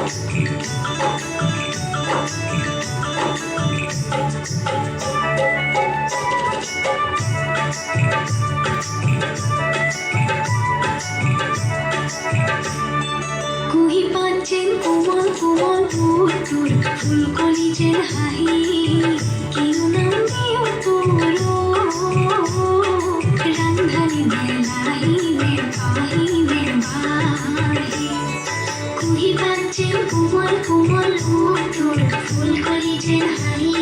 কুহি পাঞ্চেন কোমল কোমল পুতুর ফুল কলিজের হাহি কিরু নাম দিও তোর রান্ধালি বেলাহি নে পাহি নে বাহি কুহি পাঞ্চেন কোমল কোমল পুতুর ফুল কলিজের হাহি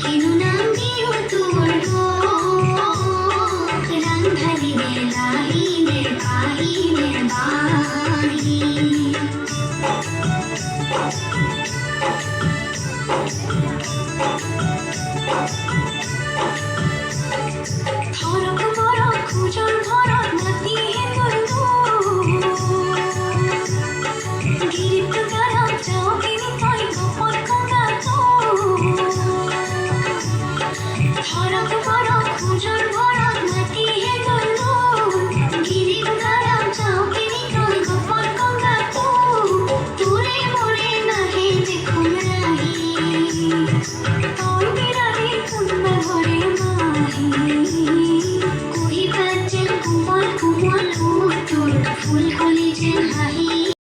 কিরু নাম দিও তোর রান্ধালি বেলাহি নে পাহি নে বাহি ধরক বরক খুজন ধরক নাতি হেতু গিরিপ গারক যাও তিনি তৈ গোপন গঙ্গা তো ধরক বরক খুজন ধরক